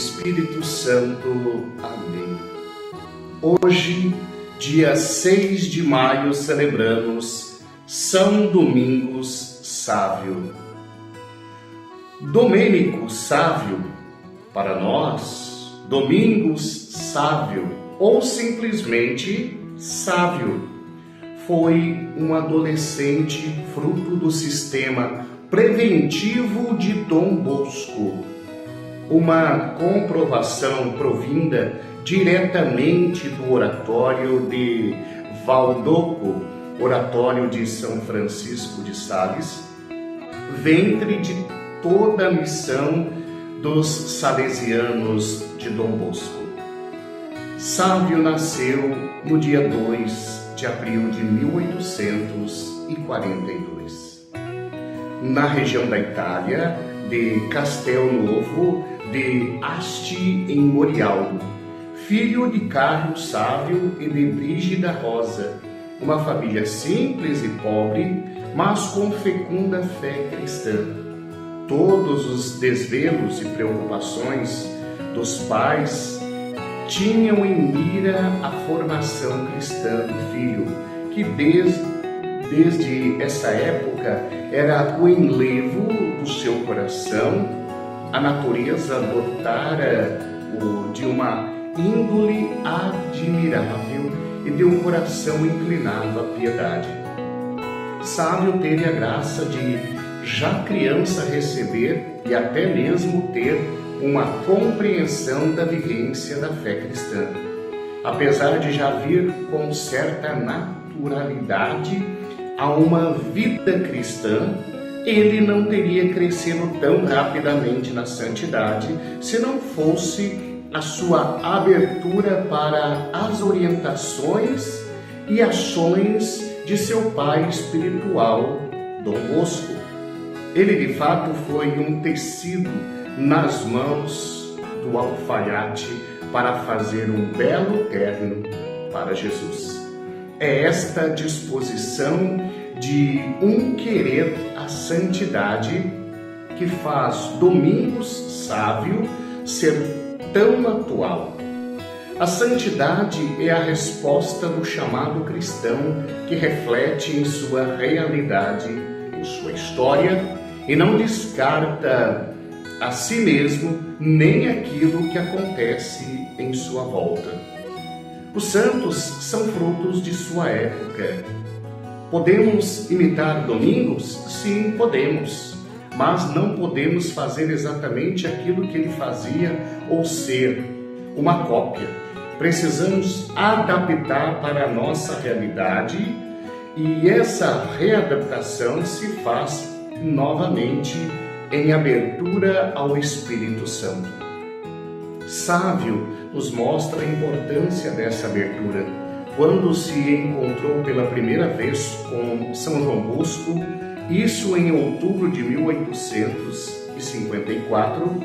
Espírito Santo. Amém. Hoje, dia 6 de maio, celebramos São Domingos Sávio. Domênico Sávio, para nós, Domingos Sávio, ou simplesmente Sávio, foi um adolescente fruto do sistema preventivo de Dom Bosco, uma comprovação provinda diretamente do oratório de Valdoco, oratório de São Francisco de Sales, ventre de toda a missão dos salesianos de Dom Bosco. Sávio nasceu no dia 2 de abril de 1842, na região da Itália, de Castelnuovo de Asti, em Morialdo, filho de Carlos Sávio e de Brígida Rosa, uma família simples e pobre, mas com fecunda fé cristã. Todos os desvelos e preocupações dos pais tinham em mira a formação cristã do filho, que desde essa época era o enlevo do seu coração. A natureza dotara-o de uma índole admirável e de um coração inclinado à piedade. Sávio teve a graça de, já criança, receber e até mesmo ter uma compreensão da vivência da fé cristã. Apesar de já vir com certa naturalidade a uma vida cristã, ele não teria crescido tão rapidamente na santidade se não fosse a sua abertura para as orientações e ações de seu pai espiritual, Dom Bosco. Ele de fato foi um tecido nas mãos do alfaiate para fazer um belo terno para Jesus. É esta disposição de um querer a santidade que faz Domingos Sávio ser tão atual. A santidade é a resposta do chamado cristão que reflete em sua realidade, em sua história, e não descarta a si mesmo nem aquilo que acontece em sua volta. Os santos são frutos de sua época. Podemos imitar Domingos? Sim, podemos, mas não podemos fazer exatamente aquilo que ele fazia ou ser uma cópia. Precisamos adaptar para a nossa realidade e essa readaptação se faz novamente em abertura ao Espírito Santo. Sávio nos mostra a importância dessa abertura. Quando se encontrou pela primeira vez com São João Bosco, isso em outubro de 1854,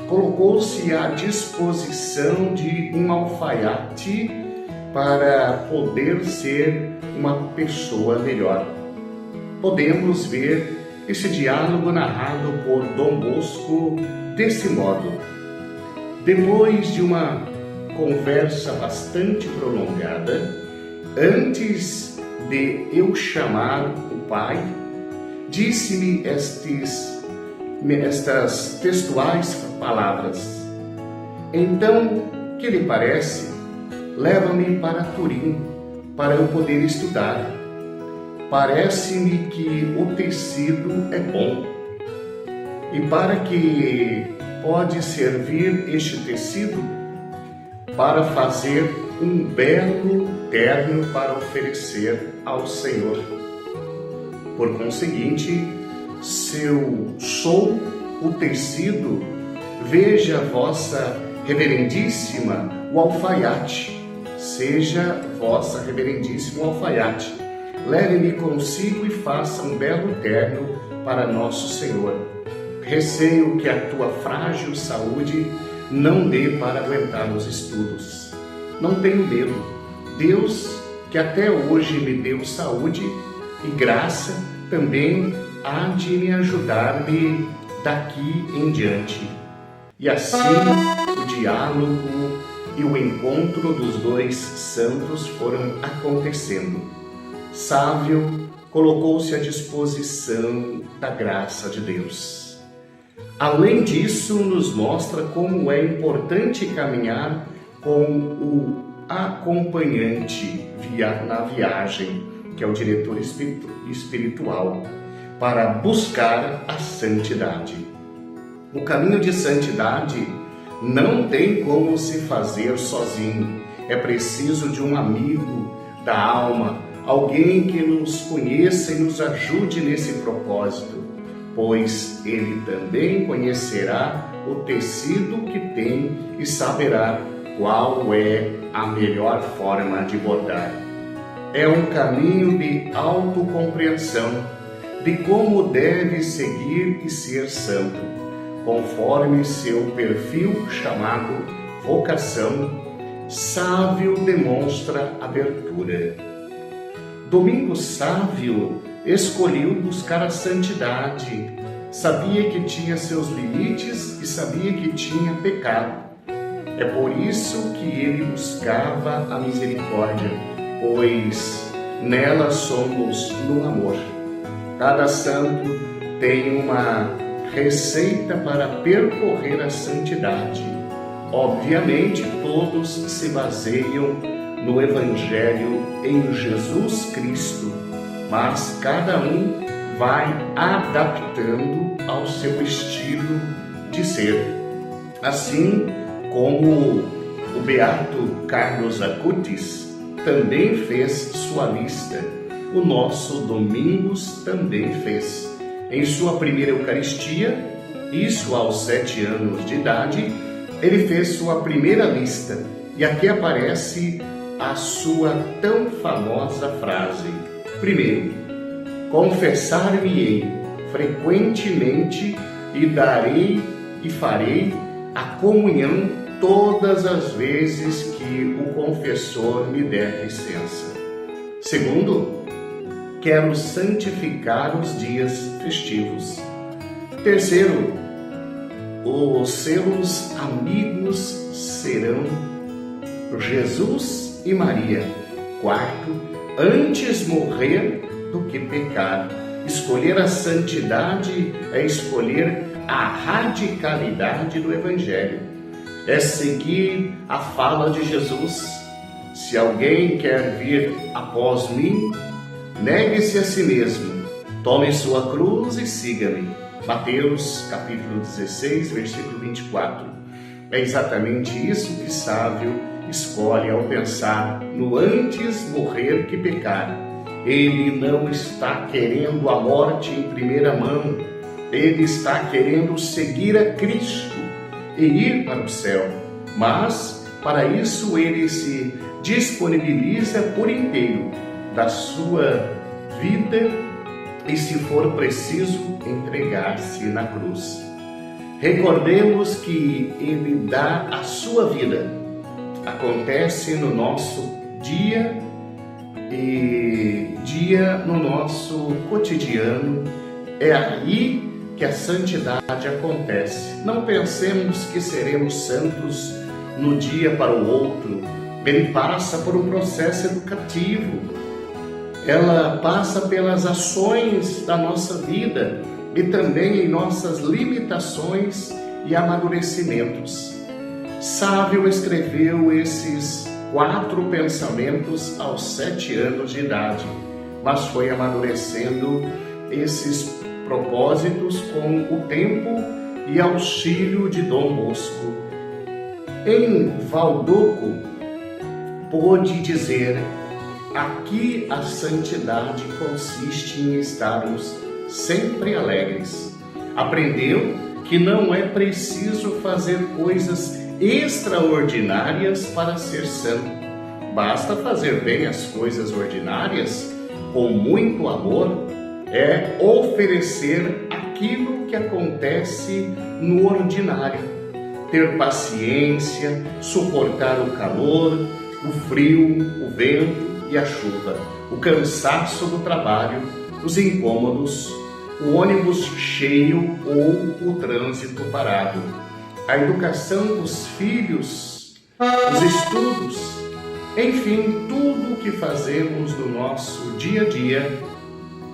colocou-se à disposição de um alfaiate para poder ser uma pessoa melhor. Podemos ver esse diálogo narrado por Dom Bosco desse modo: depois de uma conversa bastante prolongada, antes de eu chamar o pai, disse-me estas textuais palavras: então, que lhe parece? Leva-me para Turim, para eu poder estudar. Parece-me que o tecido é bom. E para que pode servir este tecido? Para fazer um belo terno para oferecer ao Senhor. Por conseguinte, se eu sou o tecido, veja vossa reverendíssima o alfaiate. Seja vossa reverendíssima o alfaiate. Leve-me consigo e faça um belo terno para nosso Senhor. Receio que a tua frágil saúde não dê para aguentar os estudos. Não tenho medo. Deus, que até hoje me deu saúde e graça, também há de me ajudar-me daqui em diante. E assim o diálogo e o encontro dos dois santos foram acontecendo. Sávio colocou-se à disposição da graça de Deus. Além disso, nos mostra como é importante caminhar com o acompanhante na viagem, que é o diretor espiritual, para buscar a santidade. O caminho de santidade não tem como se fazer sozinho. É preciso de um amigo da alma, alguém que nos conheça e nos ajude nesse propósito, pois ele também conhecerá o tecido que tem e saberá qual é a melhor forma de bordar. É um caminho de autocompreensão, de como deve seguir e ser santo, conforme seu perfil chamado vocação. Sávio demonstra abertura. Domingos Sávio escolheu buscar a santidade, sabia que tinha seus limites e sabia que tinha pecado. É por isso que ele buscava a misericórdia, pois nela somos no amor. Cada santo tem uma receita para percorrer a santidade. Obviamente, todos se baseiam no Evangelho em Jesus Cristo, mas cada um vai adaptando ao seu estilo de ser. Assim como o beato Carlos Acutis também fez sua lista, o nosso Domingos também fez. Em sua primeira Eucaristia, isso aos 7 anos de idade, ele fez sua primeira lista. E aqui aparece a sua tão famosa frase. Primeiro, confessar-me-ei frequentemente e darei e farei a comunhão todas as vezes que o confessor me der licença. Segundo, quero santificar os dias festivos. Terceiro, os seus amigos serão Jesus e Maria. Quarto, antes morrer do que pecar. Escolher a santidade é escolher a radicalidade do Evangelho. É seguir a fala de Jesus. Se alguém quer vir após mim, negue-se a si mesmo, tome sua cruz e siga-me. Mateus capítulo 16, versículo 24. É exatamente isso que Sávio escolhe ao pensar no antes morrer que pecar. Ele não está querendo a morte em primeira mão, ele está querendo seguir a Cristo e ir para o céu. Mas, para isso, ele se disponibiliza por inteiro da sua vida e, se for preciso, entregar-se na cruz. Recordemos que ele dá a sua vida. Acontece no nosso dia no nosso cotidiano. É aí que a santidade acontece. Não pensemos que seremos santos no dia para o outro. Ele passa por um processo educativo. Ela passa pelas ações da nossa vida e também em nossas limitações e amadurecimentos. Sávio escreveu esses 4 pensamentos aos 7 anos de idade, mas foi amadurecendo esses propósitos com o tempo e auxílio de Dom Bosco. Em Valdoco, pôde dizer: aqui a santidade consiste em estarmos sempre alegres. Aprendeu que não é preciso fazer coisas extraordinárias para ser santo. Basta fazer bem as coisas ordinárias com muito amor, é oferecer aquilo que acontece no ordinário. Ter paciência, suportar o calor, o frio, o vento e a chuva, o cansaço do trabalho, os incômodos, o ônibus cheio ou o trânsito parado. a educação dos filhos, os estudos, enfim, tudo o que fazemos no nosso dia a dia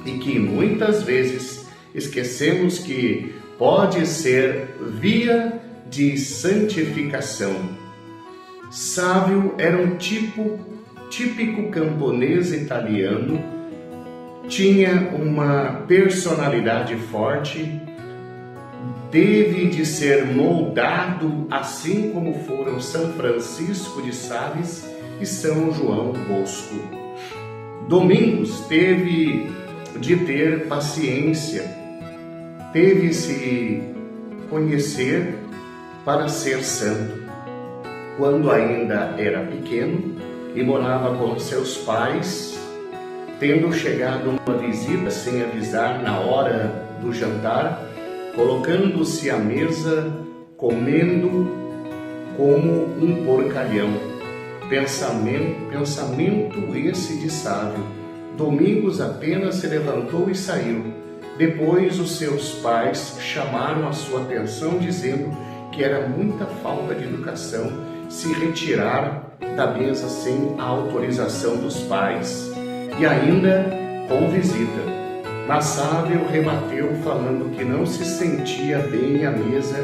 e que muitas vezes esquecemos que pode ser via de santificação. Sávio era um típico camponês italiano, tinha uma personalidade forte, teve de ser moldado assim como foram São Francisco de Sales e São João Bosco. Domingos teve de ter paciência, teve de se conhecer para ser santo. Quando ainda era pequeno e morava com seus pais, tendo chegado uma visita sem avisar na hora do jantar, colocando-se à mesa, comendo como um porcalhão. Pensamento esse de sábio. Domingos apenas se levantou e saiu. Depois os seus pais chamaram a sua atenção, dizendo que era muita falta de educação se retirar da mesa sem a autorização dos pais e ainda com visita. Mas Sábio rebateu, falando que não se sentia bem à mesa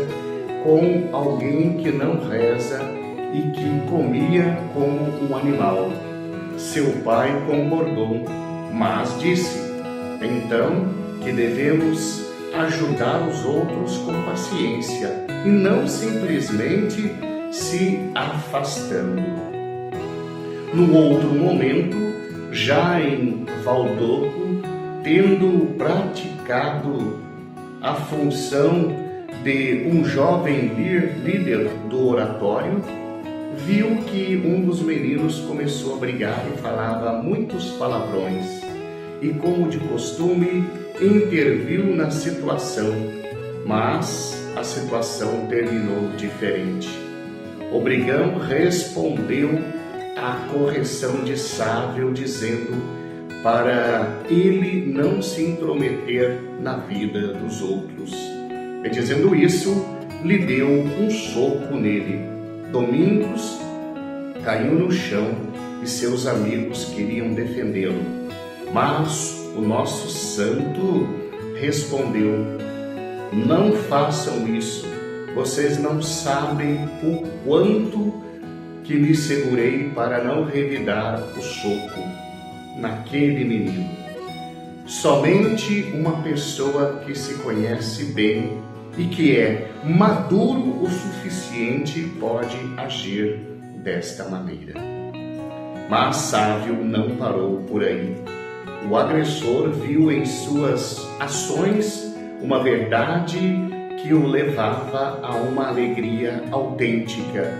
com alguém que não reza e que comia como um animal. Seu pai concordou, mas disse, então, que devemos ajudar os outros com paciência e não simplesmente se afastando. No outro momento, já em Valdoco, tendo praticado a função de um jovem líder do oratório, viu que um dos meninos começou a brigar e falava muitos palavrões e, como de costume, interviu na situação, mas a situação terminou diferente. O brigão respondeu à correção de Sávio, dizendo para ele não se intrometer na vida dos outros. E dizendo isso, lhe deu um soco nele. Domingos caiu no chão e seus amigos queriam defendê-lo. Mas o nosso santo respondeu, não façam isso. Vocês não sabem o quanto que me segurei para não revidar o soco naquele menino. Somente uma pessoa que se conhece bem e que é maduro o suficiente pode agir desta maneira. Mas Sávio não parou por aí. O agressor viu em suas ações uma verdade que o levava a uma alegria autêntica.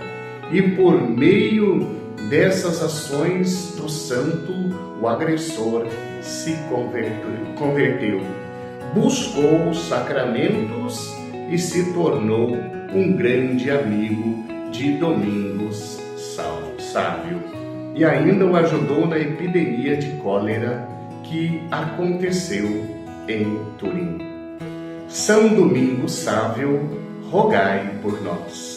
E por meio dessas ações do santo, o agressor se converteu, buscou os sacramentos e se tornou um grande amigo de Domingos Sávio. E ainda o ajudou na epidemia de cólera que aconteceu em Turim. São Domingos Sávio, rogai por nós.